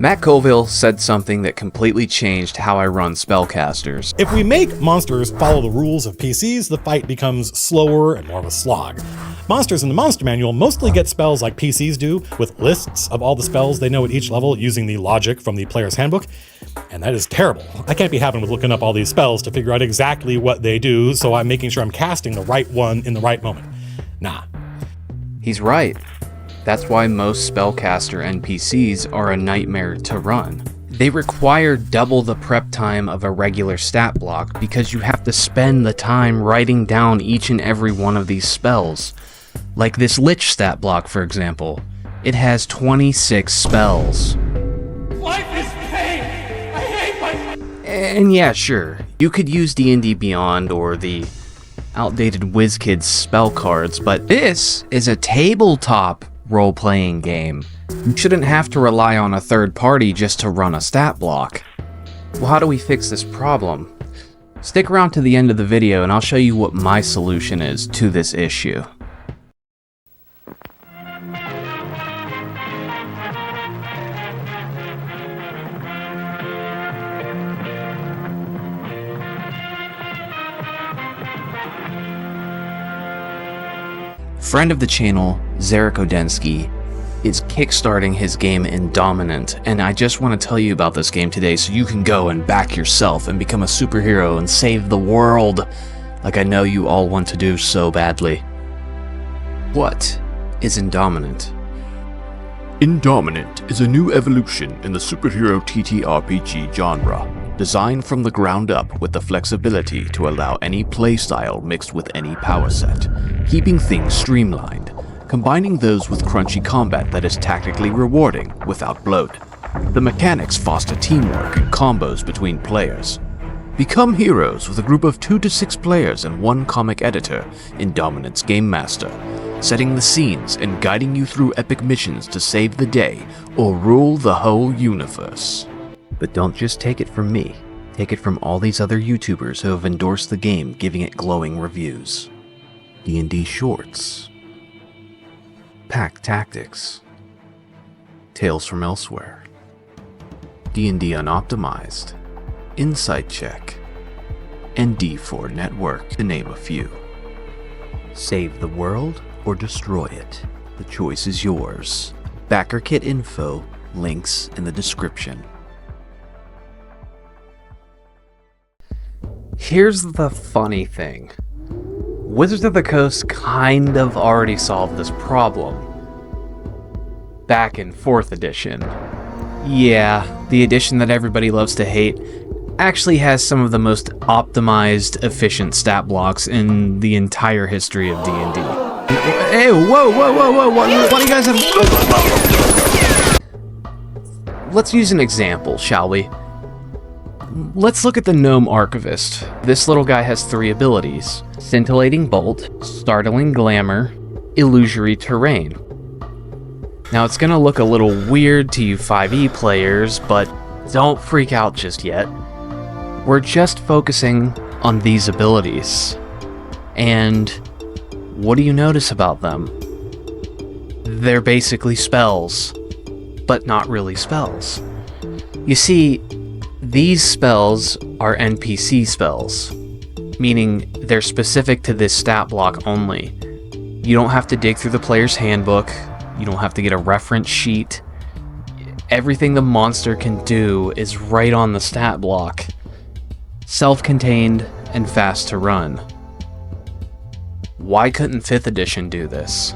Matt Colville said something that completely changed how I run spellcasters. If we make monsters follow the rules of PCs, the fight becomes slower and more of a slog. Monsters in the Monster Manual mostly get spells like PCs do, with lists of all the spells they know at each level using the logic from the player's handbook. And that is terrible. I can't be happy with looking up all these spells to figure out exactly what they do, so I'm making sure I'm casting the right one in the right moment. Nah. He's right. That's why most spellcaster NPCs are a nightmare to run. They require double the prep time of a regular stat block because you have to spend the time writing down each and every one of these spells. Like this Lich stat block, for example. It has 26 spells. Life is pain! I hate my... And yeah, sure, you could use D&D Beyond or the outdated WizKids spell cards, but this is a tabletop role-playing game. You shouldn't have to rely on a third party just to run a stat block. Well, how do we fix this problem? Stick around to the end of the video and I'll show you what my solution is to this issue. Friend of the channel, Zarek Odensky, is kickstarting his game Indominant, and I just want to tell you about this game today so you can go and back yourself and become a superhero and save the world, like I know you all want to do so badly. What is Indominant? Indominant is a new evolution in the superhero TTRPG genre, designed from the ground up with the flexibility to allow any playstyle mixed with any power set, keeping things streamlined, combining those with crunchy combat that is tactically rewarding without bloat. The mechanics foster teamwork and combos between players. Become heroes with a group of 2 to 6 players and 1 comic editor, Indominant's Game Master, setting the scenes and guiding you through epic missions to save the day or rule the whole universe. But don't just take it from me. Take it from all these other YouTubers who have endorsed the game, giving it glowing reviews. D&D Shorts, Pack Tactics, Tales from Elsewhere, D&D Unoptimized, Insight Check, and D4 Network, to name a few. Save the world or destroy it. The choice is yours. Backer kit info, links in the description. Here's the funny thing. Wizards of the Coast kind of already solved this problem back in 4th edition. Yeah, the edition that everybody loves to hate actually has some of the most optimized, efficient stat blocks in the entire history of D&D. Hey, whoa, what do you guys have? Let's use an example, shall we? Let's look at the Gnome Archivist. This little guy has 3 abilities: Scintillating Bolt, Startling Glamour, Illusory Terrain. Now it's gonna look a little weird to you 5e players, but don't freak out just yet. We're just focusing on these abilities. And what do you notice about them? They're basically spells, but not really spells. You see, these spells are NPC spells, meaning they're specific to this stat block only. You don't have to dig through the player's handbook, you don't have to get a reference sheet. Everything the monster can do is right on the stat block. Self-contained and fast to run. Why couldn't 5th edition do this?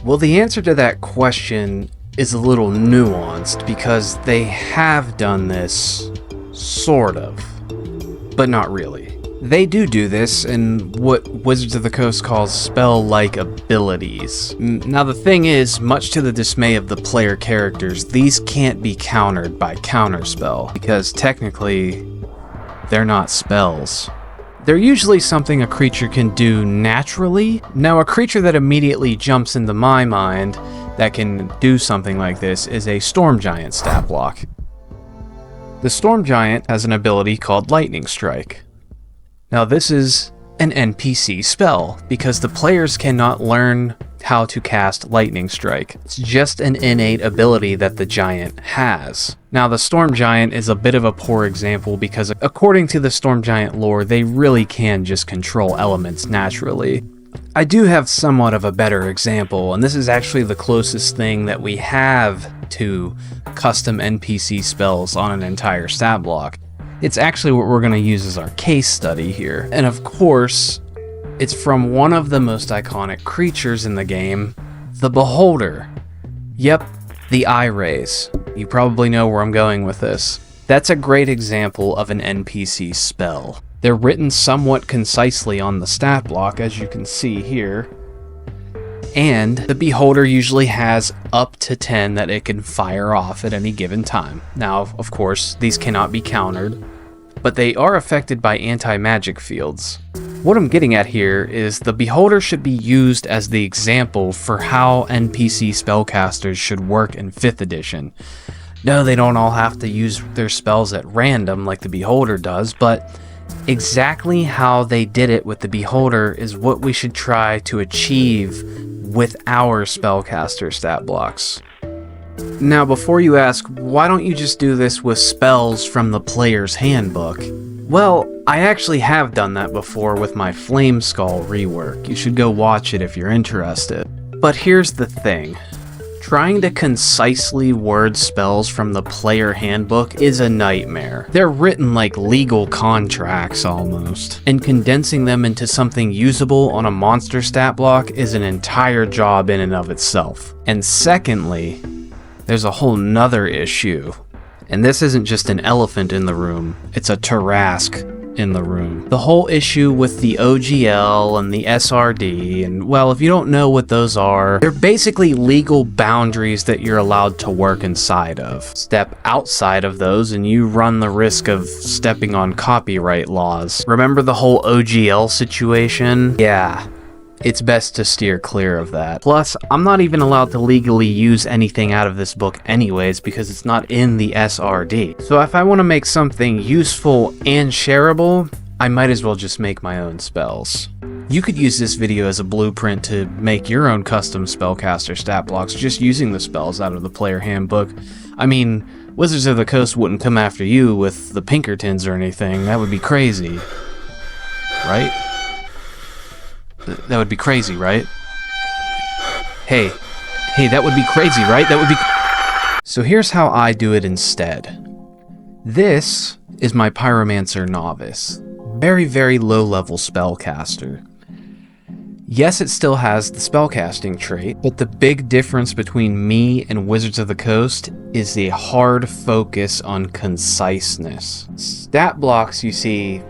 Well, the answer to that question is a little nuanced because they have done this, sort of, but not really. They do this in what Wizards of the Coast calls spell-like abilities. Now the thing is, much to the dismay of the player characters, these can't be countered by counterspell, because technically, they're not spells. They're usually something a creature can do naturally. Now a creature that immediately jumps into my mind that can do something like this is a Storm Giant stat block. The Storm Giant has an ability called Lightning Strike. Now this is an NPC spell, because the players cannot learn how to cast Lightning Strike. It's just an innate ability that the giant has. Now, the Storm Giant is a bit of a poor example because according to the Storm Giant lore, they really can just control elements naturally. I do have somewhat of a better example, and this is actually the closest thing that we have to custom NPC spells on an entire stat block. It's actually what we're going to use as our case study here. And of course, it's from one of the most iconic creatures in the game, the Beholder. Yep, the eye rays. You probably know where I'm going with this. That's a great example of an NPC spell. They're written somewhat concisely on the stat block, as you can see here. And the Beholder usually has up to 10 that it can fire off at any given time. Now, of course, these cannot be countered, but they are affected by anti-magic fields. What I'm getting at here is the Beholder should be used as the example for how NPC spellcasters should work in 5th edition. No, they don't all have to use their spells at random like the Beholder does, but exactly how they did it with the Beholder is what we should try to achieve with our spellcaster stat blocks. Now, before you ask, why don't you just do this with spells from the player's handbook? Well, I actually have done that before with my Flame Skull rework. You should go watch it if you're interested. But here's the thing. Trying to concisely word spells from the player handbook is a nightmare. They're written like legal contracts almost, and condensing them into something usable on a monster stat block is an entire job in and of itself. And secondly, there's a whole nother issue. And this isn't just an elephant in the room, it's a Tarrasque in the room. The whole issue with the OGL and the SRD, and well, if you don't know what those are, they're basically legal boundaries that you're allowed to work inside of. Step outside of those and you run the risk of stepping on copyright laws. Remember the whole OGL situation? Yeah. It's best to steer clear of that. Plus, I'm not even allowed to legally use anything out of this book anyways because it's not in the SRD. So if I want to make something useful and shareable, I might as well just make my own spells. You could use this video as a blueprint to make your own custom spellcaster stat blocks just using the spells out of the player handbook. I mean, Wizards of the Coast wouldn't come after you with the Pinkertons or anything. That would be crazy. Right? That would be crazy, right? Hey, that would be crazy, right? That would be... So here's how I do it instead. This is my Pyromancer Novice. Very, very low-level spellcaster. Yes, it still has the spellcasting trait, but the big difference between me and Wizards of the Coast is the hard focus on conciseness. Stat blocks, you see,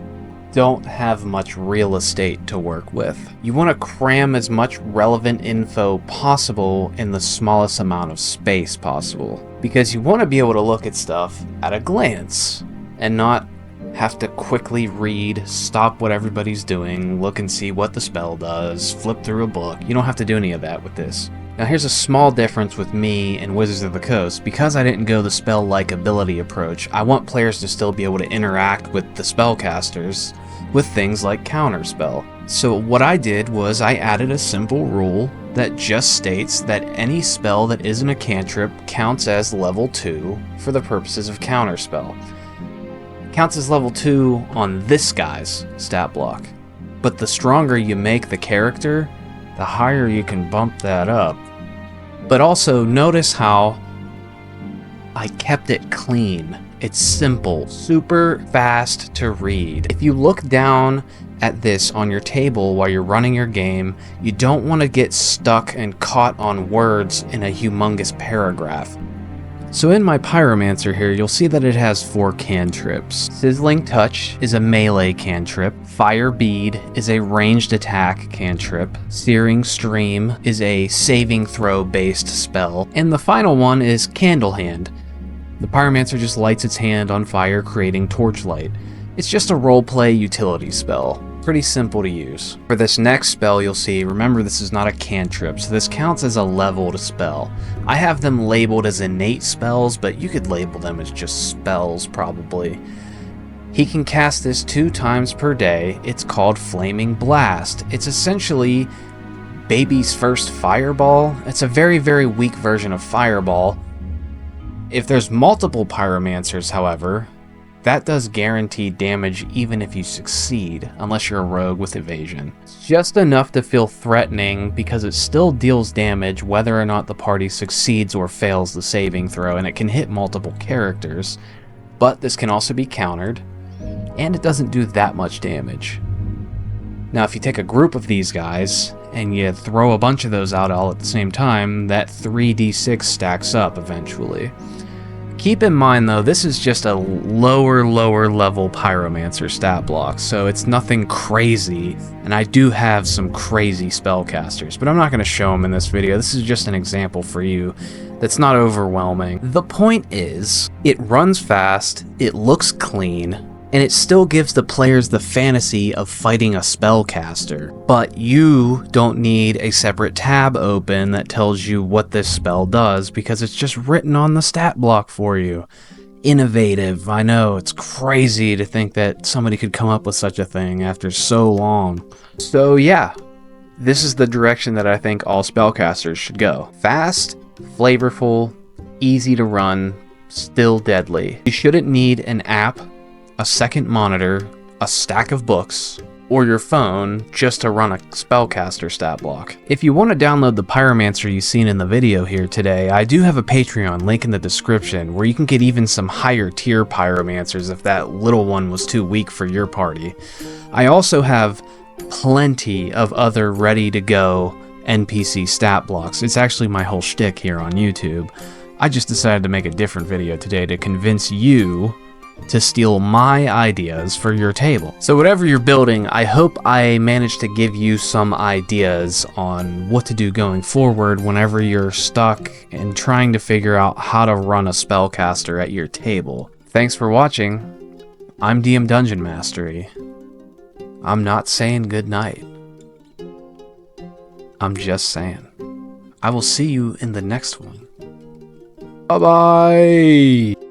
don't have much real estate to work with. You want to cram as much relevant info possible in the smallest amount of space possible, because you want to be able to look at stuff at a glance and not have to quickly read, stop what everybody's doing, look and see what the spell does, flip through a book. You don't have to do any of that with this. Now here's a small difference with me and Wizards of the Coast. Because I didn't go the spell-like ability approach, I want players to still be able to interact with the spellcasters with things like Counterspell. So what I did was I added a simple rule that just states that any spell that isn't a cantrip counts as level 2 for the purposes of Counterspell. Counts as level 2 on this guy's stat block. But the stronger you make the character, the higher you can bump that up. But also notice how I kept it clean. It's simple, super fast to read. If you look down at this on your table while you're running your game, you don't want to get stuck and caught on words in a humongous paragraph. So in my Pyromancer here, you'll see that it has 4 cantrips. Sizzling Touch is a melee cantrip. Fire Bead is a ranged attack cantrip. Searing Stream is a saving throw based spell. And the final one is Candle Hand. The Pyromancer just lights its hand on fire, creating torchlight. It's just a roleplay utility spell. Pretty simple to use. For this next spell you'll see, remember this is not a cantrip, so this counts as a leveled spell. I have them labeled as innate spells, but you could label them as just spells probably. He can cast this 2 times per day. It's called Flaming Blast. It's essentially baby's first fireball. It's a very, very weak version of fireball. If there's multiple pyromancers, however, that does guaranteed damage even if you succeed, unless you're a rogue with evasion. It's just enough to feel threatening because it still deals damage whether or not the party succeeds or fails the saving throw, and it can hit multiple characters. But this can also be countered, and it doesn't do that much damage. Now if you take a group of these guys and you throw a bunch of those out all at the same time, that 3d6 stacks up eventually. Keep in mind though, this is just a lower level pyromancer stat block, so it's nothing crazy, and I do have some crazy spellcasters, but I'm not going to show them in this video. This is just an example for you that's not overwhelming. The point is, it runs fast, it looks clean, and it still gives the players the fantasy of fighting a spellcaster. But you don't need a separate tab open that tells you what this spell does, because it's just written on the stat block for you. Innovative, I know, it's crazy to think that somebody could come up with such a thing after so long. So yeah, this is the direction that I think all spellcasters should go. Fast, flavorful, easy to run, still deadly. You shouldn't need an app, a second monitor, a stack of books, or your phone just to run a spellcaster stat block. If you want to download the pyromancer you've seen in the video here today, I do have a Patreon link in the description where you can get even some higher tier pyromancers if that little one was too weak for your party. I also have plenty of other ready to go NPC stat blocks. It's actually my whole shtick here on YouTube. I just decided to make a different video today to convince you to steal my ideas for your table. So whatever you're building, I hope I managed to give you some ideas on what to do going forward whenever you're stuck and trying to figure out how to run a spellcaster at your table. Thanks for watching. I'm DM Dungeon Mastery. I'm not saying good night. I'm just saying. I will see you in the next one. Bye-bye!